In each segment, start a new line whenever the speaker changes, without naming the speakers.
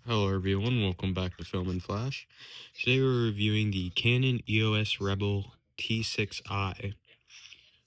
Hello everyone, welcome back to Film and Flash. Today we're reviewing the Canon EOS Rebel T6i.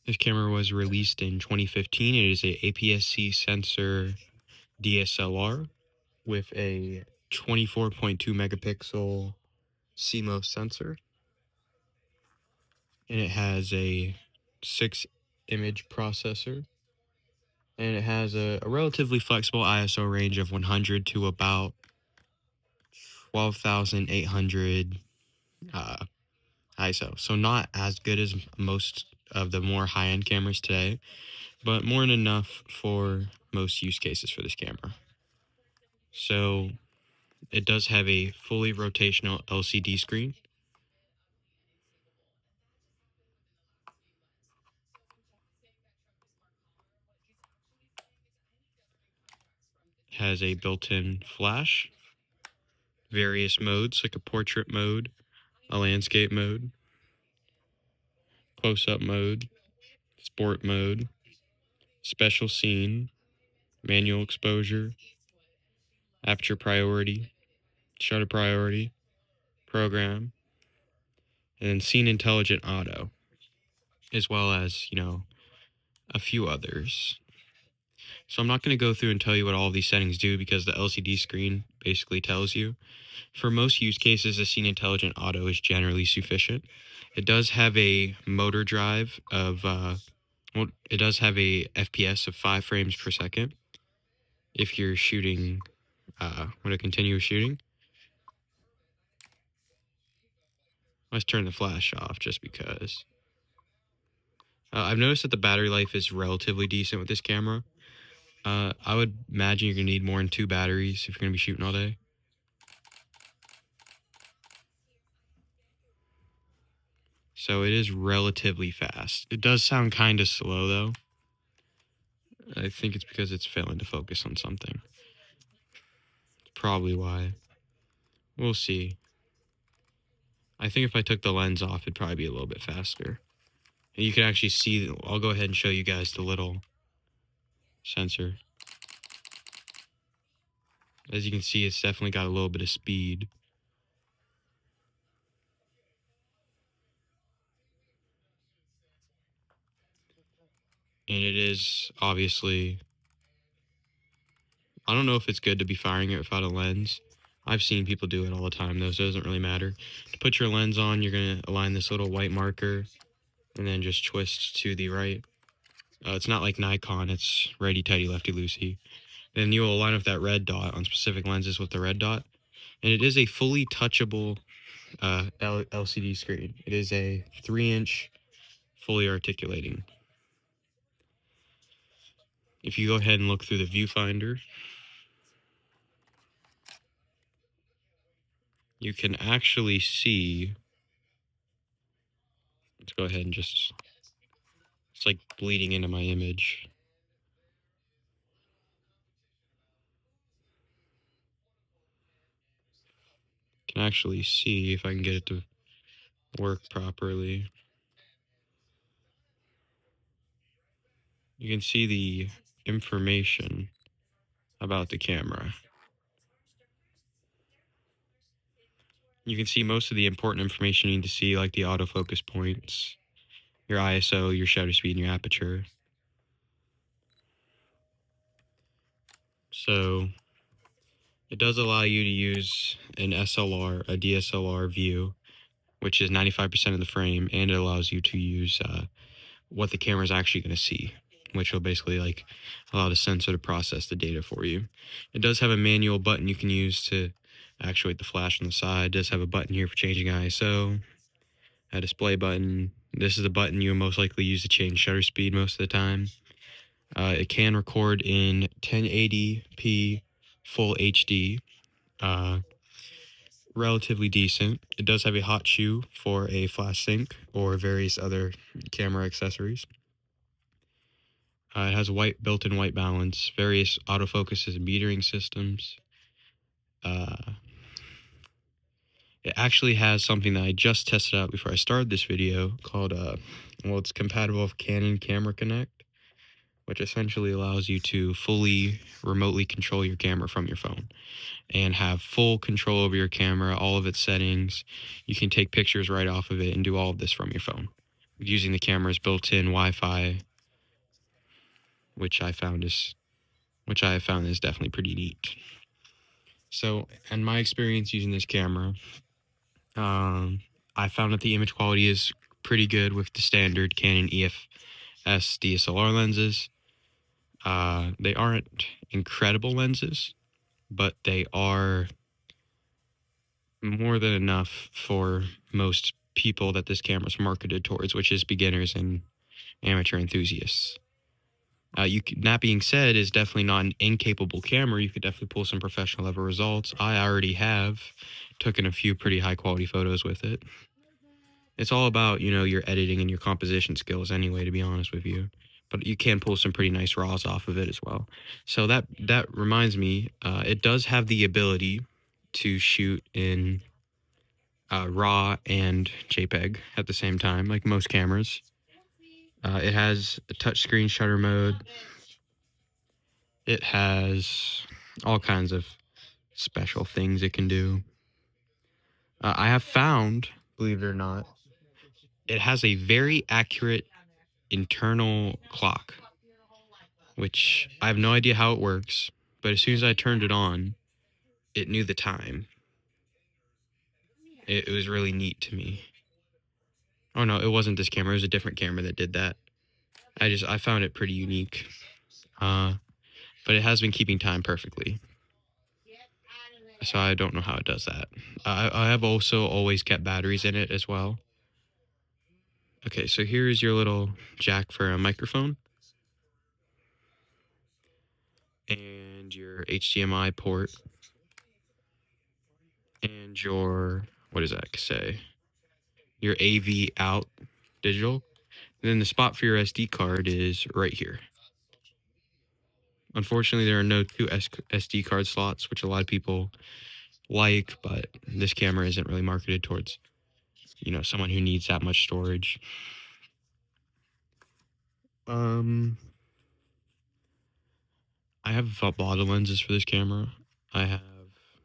This camera was released in 2015. It is a APS-C sensor DSLR with a 24.2 megapixel CMOS sensor. And it has a 6 image processor. And it has a relatively flexible ISO range of 100 to about 12,800 ISO. So not as good as most of the more high-end cameras today, but more than enough for most use cases for this camera. So it does have a fully rotational LCD screen. It has a built-in flash, various modes like a portrait mode, a landscape mode, close-up mode, sport mode, special scene, manual exposure, aperture priority, shutter priority, program, and then scene intelligent auto, as well as, a few others. So I'm not going to go through and tell you what all of these settings do because the LCD screen basically tells you. For most use cases, the Scene Intelligent Auto is generally sufficient. It does have a motor drive of, it does have a FPS of 5 frames per second if you're shooting, when a continuous shooting. Let's turn the flash off just because. I've noticed that the battery life is relatively decent with this camera. I would imagine you're going to need more than 2 batteries if you're going to be shooting all day. So it is relatively fast. It does sound kind of slow, though. I think it's because it's failing to focus on something. It's probably why. We'll see. I think if I took the lens off, it'd probably be a little bit faster. And you can actually see, I'll go ahead and show you guys the little sensor. As you can see, it's definitely got a little bit of speed. And it is obviously, I don't know if it's good to be firing it without a lens. I've seen people do it all the time, though, so it doesn't really matter. To put your lens on, you're going to align this little white marker and then just twist to the right. It's not like Nikon, it's righty-tighty, lefty-loosey. Then you will align with that red dot on specific lenses with the red dot. And it is a fully touchable LCD screen. It is a 3-inch fully articulating. If you go ahead and look through the viewfinder, you can actually see, let's go ahead and just, it's like bleeding into my image. Can actually see if I can get it to work properly. You can see the information about the camera. You can see most of the important information you need to see, like the autofocus points, your ISO, your shutter speed, and your aperture. So it does allow you to use an SLR, a DSLR view, which is 95% of the frame, and it allows you to use what the camera is actually going to see, which will basically like allow the sensor to process the data for you. It does have a manual button you can use to actuate the flash on the side. It does have a button here for changing ISO, a display button. This is the button you'll most likely use to change shutter speed most of the time. It can record in 1080p full HD. Relatively decent. It does have a hot shoe for a flash sync or various other camera accessories. It has built-in white balance, various autofocuses and metering systems. It actually has something that I just tested out before I started this video called, it's compatible with Canon Camera Connect, which essentially allows you to fully remotely control your camera from your phone and have full control over your camera, all of its settings. You can take pictures right off of it and do all of this from your phone using the camera's built-in Wi-Fi, which I have found is definitely pretty neat. So, in my experience using this camera, I found that the image quality is pretty good with the standard Canon EOS DSLR lenses. They aren't incredible lenses, but they are more than enough for most people that this camera's marketed towards, which is beginners and amateur enthusiasts. That being said, is definitely not an incapable camera. You could definitely pull some professional level results. I already have taken a few pretty high quality photos with it. It's all about, your editing and your composition skills anyway, to be honest with you. But you can pull some pretty nice RAWs off of it as well. So that reminds me, it does have the ability to shoot in RAW and JPEG at the same time, like most cameras. It has a touchscreen shutter mode. It has all kinds of special things it can do. I have found, believe it or not, it has a very accurate internal clock, which I have no idea how it works, but as soon as I turned it on, it knew the time. It was really neat to me. Oh no, it wasn't this camera. It was a different camera that did that. I found it pretty unique. But it has been keeping time perfectly. So I don't know how it does that. I have also always kept batteries in it as well. Okay, so here's your little jack for a microphone. And your HDMI port. And your, what does that say? Your AV out digital. And then the spot for your SD card is right here. Unfortunately, there are no two SD card slots, which a lot of people like, but this camera isn't really marketed towards, someone who needs that much storage. I have a lot of lenses for this camera. I have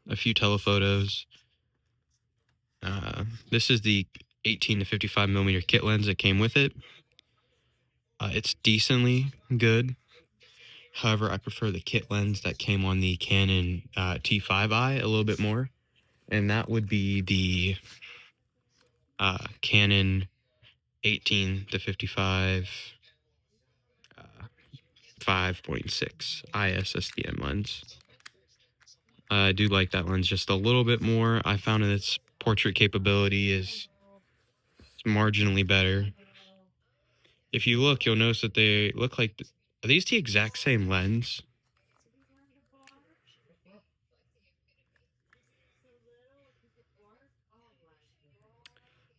a few telephotos. This is the 18 to 55 millimeter kit lens that came with it. It's decently good. However, I prefer the kit lens that came on the Canon T6i a little bit more. And that would be the Canon 18 to 55 5.6 IS SDM lens. I do like that lens just a little bit more. I found that its portrait capability is marginally better. If you look, you'll notice that they look like... Are these the exact same lens?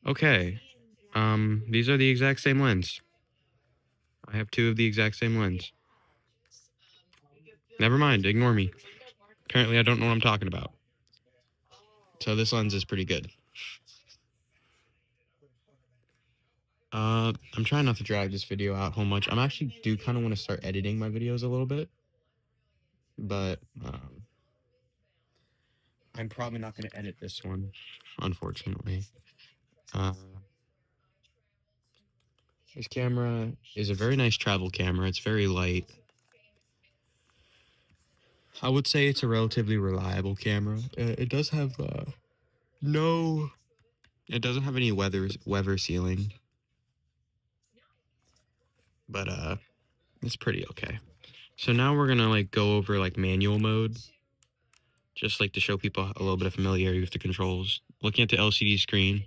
Okay. These are the exact same lens. I have two of the exact same lens. Never mind, ignore me. Apparently I don't know what I'm talking about. So this lens is pretty good. I'm trying not to drag this video out whole much. I'm actually do kind of want to start editing my videos a little bit. But, I'm probably not going to edit this one, unfortunately. This camera is a very nice travel camera. It's very light. I would say it's a relatively reliable camera. It does have it doesn't have any weather sealing, but it's pretty okay. So now we're gonna go over manual mode, just to show people a little bit of familiarity with the controls. Looking at the LCD screen,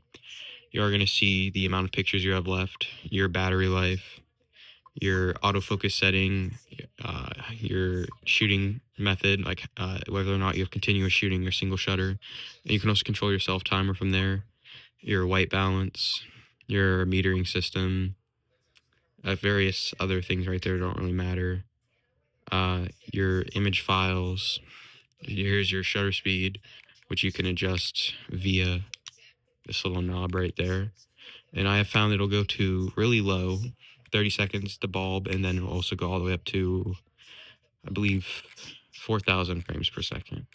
you are gonna see the amount of pictures you have left, your battery life, your autofocus setting, your shooting method, whether or not you have continuous shooting or single shutter. And you can also control your self timer from there, your white balance, your metering system, various other things right there don't really matter. Your image files, here's your shutter speed, which you can adjust via this little knob right there. And I have found it'll go to really low 30 seconds, the bulb, and then it'll also go all the way up to, I believe, 4,000 frames per second.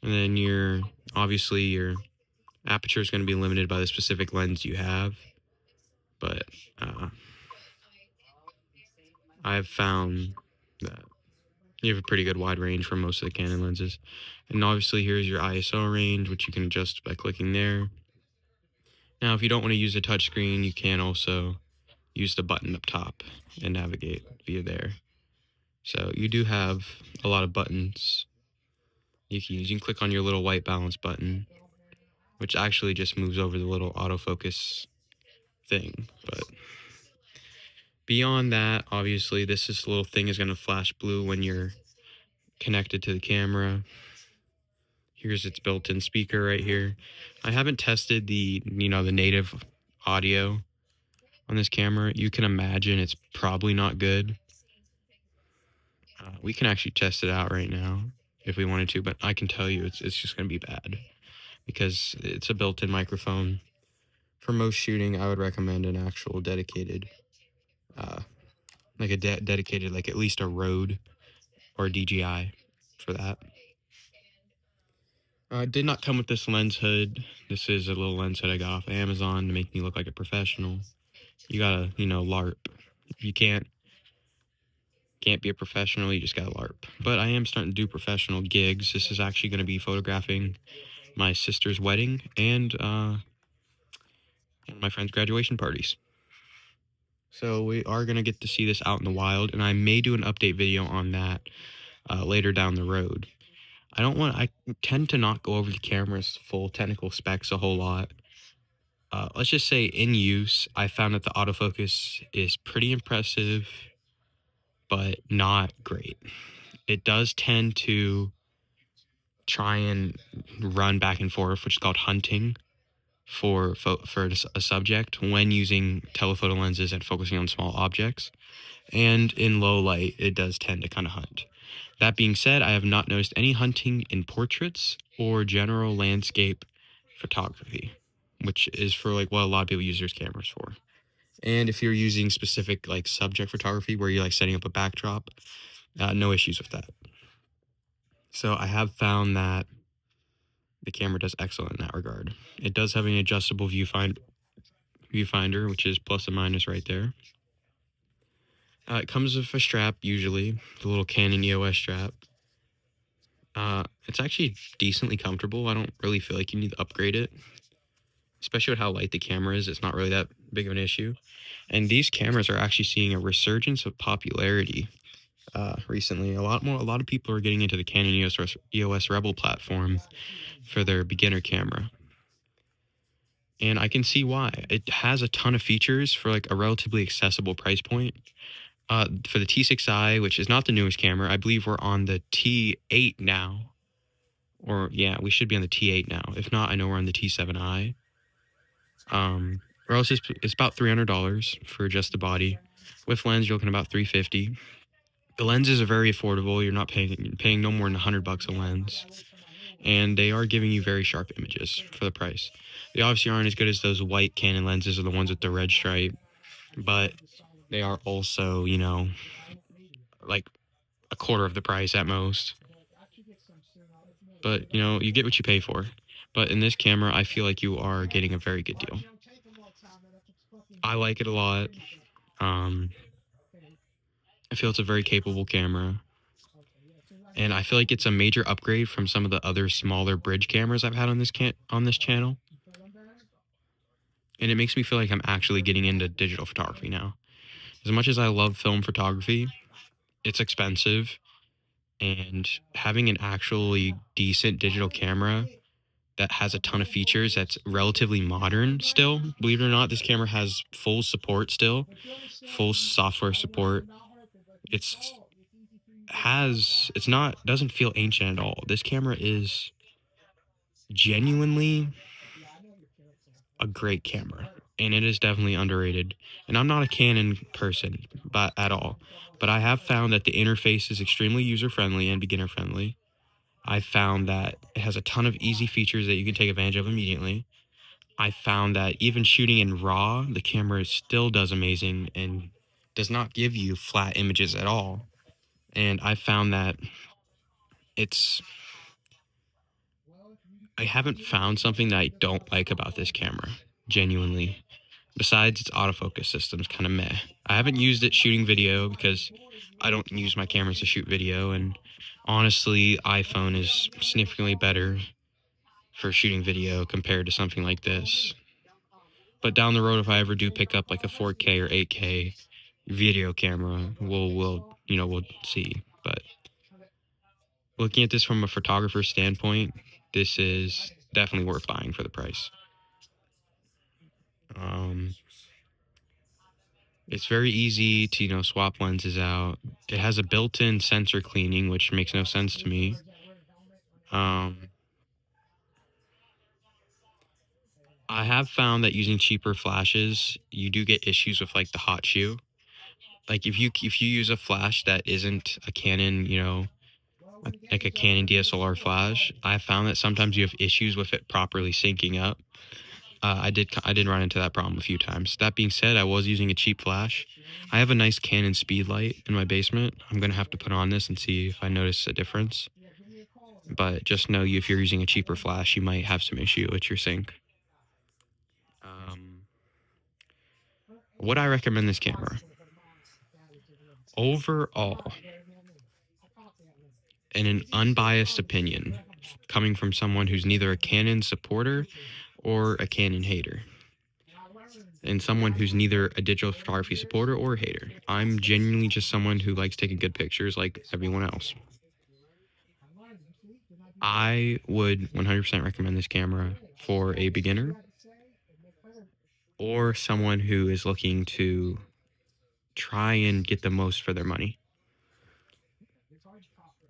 And then obviously your aperture is going to be limited by the specific lens you have, but I've found that you have a pretty good wide range for most of the Canon lenses. And obviously here's your ISO range, which you can adjust by clicking there. Now, if you don't want to use a touchscreen, you can also use the button up top and navigate via there. So you do have a lot of buttons you can use. You can click on your little white balance button, which actually just moves over the little autofocus thing. But beyond that, obviously, this little thing is going to flash blue when you're connected to the camera. Here's its built-in speaker right here. I haven't tested the native audio on this camera. You can imagine it's probably not good. We can actually test it out right now if we wanted to, but I can tell you it's just going to be bad because it's a built-in microphone. For most shooting, I would recommend an actual dedicated, dedicated, like at least a Rode or a DJI for that. It did not come with this lens hood. This is a little lens hood I got off Amazon to make me look like a professional. You gotta, LARP. You can't be a professional, you just gotta LARP. But I am starting to do professional gigs. This is actually going to be photographing my sister's wedding and one of my friend's graduation parties. So we are going to get to see this out in the wild, and I may do an update video on that later down the road. I tend to not go over the camera's full technical specs a whole lot. Let's just say in use, I found that the autofocus is pretty impressive, but not great. It does tend to try and run back and forth, which is called hunting for a subject when using telephoto lenses and focusing on small objects. And in low light, it does tend to kind of hunt. That being said, I have not noticed any hunting in portraits or general landscape photography, which is for what a lot of people use their cameras for. And if you're using specific subject photography where you're setting up a backdrop, no issues with that. So I have found that the camera does excellent in that regard. It does have an adjustable viewfinder, which is plus and minus right there. It comes with a strap, usually, the little Canon EOS strap. It's actually decently comfortable. I don't really feel like you need to upgrade it, especially with how light the camera is. It's not really that big of an issue. And these cameras are actually seeing a resurgence of popularity recently. A lot of people are getting into the Canon EOS Rebel platform for their beginner camera. And I can see why. It has a ton of features for a relatively accessible price point. For the T6i, which is not the newest camera, I believe we're on the T8 now. Or, yeah, we should be on the T8 now. If not, I know we're on the T7i. Or else it's about $300 for just the body. With lens, you're looking about $350. The lenses are very affordable. You're not paying no more than $100 a lens. And they are giving you very sharp images for the price. They obviously aren't as good as those white Canon lenses or the ones with the red stripe. But they are also, a quarter of the price at most. But, you get what you pay for. But in this camera, I feel like you are getting a very good deal. I like it a lot. I feel it's a very capable camera. And I feel like it's a major upgrade from some of the other smaller bridge cameras I've had on this channel. And it makes me feel like I'm actually getting into digital photography now. As much as I love film photography, it's expensive. And having an actually decent digital camera that has a ton of features that's relatively modern still. Believe it or not, this camera has full support still, full software support. Doesn't feel ancient at all. This camera is genuinely a great camera, and it is definitely underrated. And I'm not a Canon person, at all. But I have found that the interface is extremely user-friendly and beginner-friendly. I found that it has a ton of easy features that you can take advantage of immediately. I found that even shooting in RAW, the camera still does amazing, and does not give you flat images at all. And I found that I haven't found something that I don't like about this camera, genuinely. Besides its autofocus system's kind of meh. I haven't used it shooting video because I don't use my cameras to shoot video, and honestly, iPhone is significantly better for shooting video compared to something like this. But down the road, if I ever do pick up like a 4K or 8K video camera, we'll see. But looking at this from a photographer's standpoint, this is definitely worth buying for the price. It's very easy to swap lenses out. It has a built-in sensor cleaning, which makes no sense to me. I have found that using cheaper flashes, you do get issues with like the hot shoe. Like if you use a flash that isn't a Canon, like a Canon DSLR flash, I found that sometimes you have issues with it properly syncing up. I did run into that problem a few times. That being said, I was using a cheap flash. I have a nice Canon speed light in my basement. I'm gonna have to put on this and see if I notice a difference. But just know if you're using a cheaper flash, you might have some issue with your sync. Would I recommend this camera? Overall, in an unbiased opinion, coming from someone who's neither a Canon supporter or a Canon hater, and someone who's neither a digital photography supporter or a hater, I'm genuinely just someone who likes taking good pictures like everyone else. I would 100% recommend this camera for a beginner or someone who is looking to try and get the most for their money.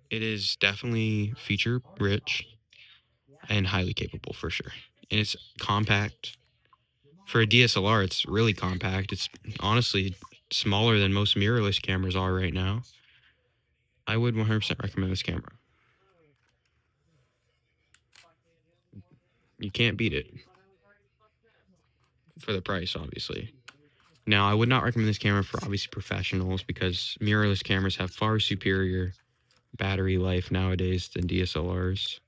It is definitely feature rich and highly capable for sure. And it's compact. For a DSLR, it's really compact. It's honestly smaller than most mirrorless cameras are right now. I would 100% recommend this camera. You can't beat it for the price, obviously. Now, I would not recommend this camera for obviously professionals because mirrorless cameras have far superior battery life nowadays than DSLRs.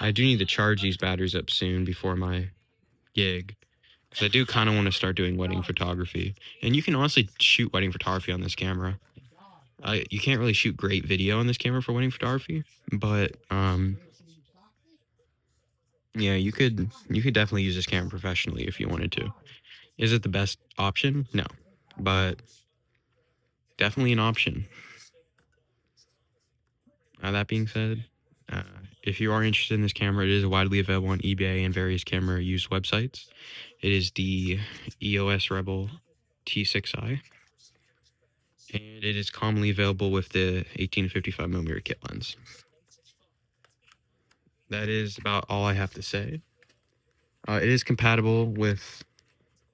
I do need to charge these batteries up soon before my gig, because I do kind of want to start doing wedding photography. And you can honestly shoot wedding photography on this camera. You can't really shoot great video on this camera for wedding photography, but yeah, you could definitely use this camera professionally if you wanted to. Is it the best option? No, but definitely an option. That being said, if you are interested in this camera, it is widely available on eBay and various camera used websites. It is the EOS Rebel T6i, and it is commonly available with the 18-55mm kit lens. That is about all I have to say. It is compatible with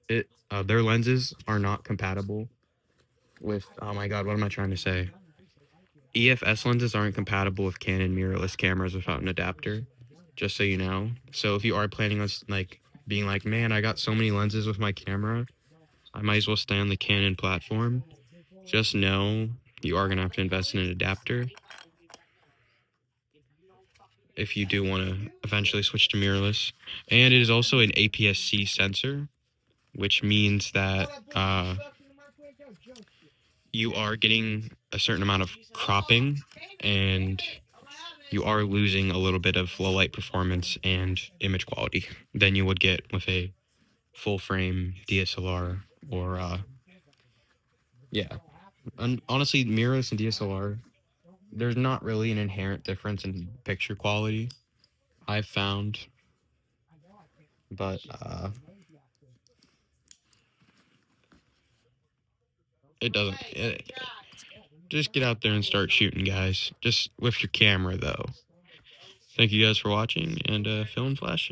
it. Their lenses are not compatible with, oh my god, what am I trying to say? EFS lenses aren't compatible with Canon mirrorless cameras without an adapter, just so you know. So if you are planning on being like, man, I got so many lenses with my camera, I might as well stay on the Canon platform, just know you are going to have to invest in an adapter if you do want to eventually switch to mirrorless. And it is also an APS-C sensor, which means that you are getting a certain amount of cropping, and you are losing a little bit of low light performance and image quality than you would get with a full frame DSLR or yeah. And honestly, mirrorless and DSLR, there's not really an inherent difference in picture quality, I've found, but it doesn't. Just get out there and start shooting, guys. Just with your camera, though. Thank you guys for watching, and film flash.